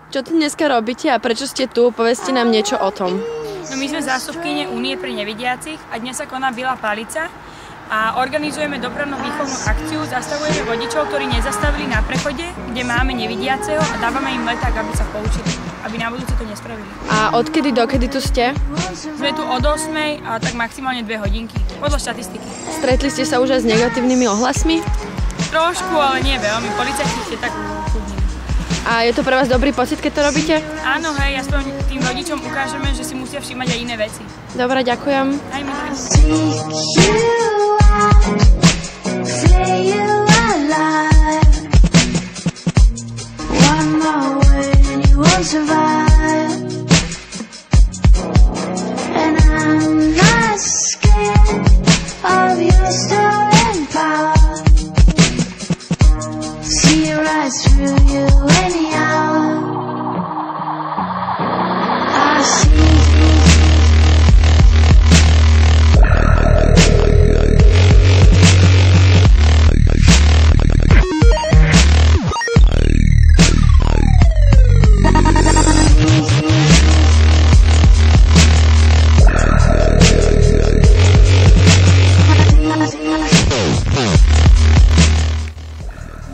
Čo tu dneska robíte a prečo ste tu? Povedzte nám niečo o tom. No my sme zástupkyne Únie pre nevidiacich a dnes sa koná Biela palica a organizujeme dopravnú výchovnú akciu. Zastavujeme vodičov, ktorí nezastavili na prechode, kde máme nevidiaceho a dávame im leták, aby sa poučili, aby na budúce to nespravili. A odkedy dokedy tu ste? Sme tu od 8 a tak maximálne 2 hodinky, podľa štatistiky. Stretli ste sa už aj s negatívnymi ohlasmi? Trošku, ale nie veľmi. Policajti ste tak chudní. A je to pre vás dobrý pocit, keď to robíte? Áno, hej, aspoň tým rodičom ukážeme, že si musia všímať aj iné veci. Dobre, ďakujem. Aj my.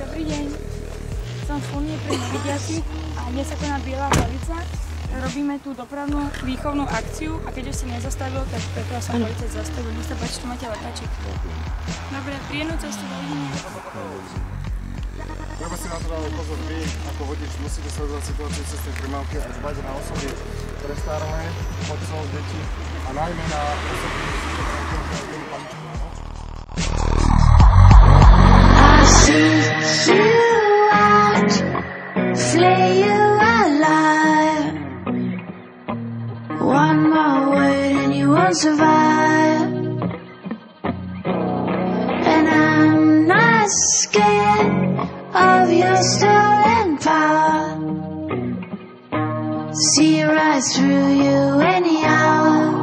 Dobrý deň, som z Únie pre nevidiacich a dnes sa koná Biela palica. Robíme tú dopravnú výchovnú akciu a keď už si nezastavil, tak preto sa policajt zastavil. Nech sa páči, tu máte letáčik. Dobre, príjemnú cestu do rodiny. Treba si na to dávať pozor vy, ako vodič, musíte sledovať situáciu cestnej premávky a dbať na osoby prestárne, chodcov, deti a najmä na osoby, ktoré paličového. One more word and you won't survive. And I'm not scared of your stolen power. See right through you anyhow.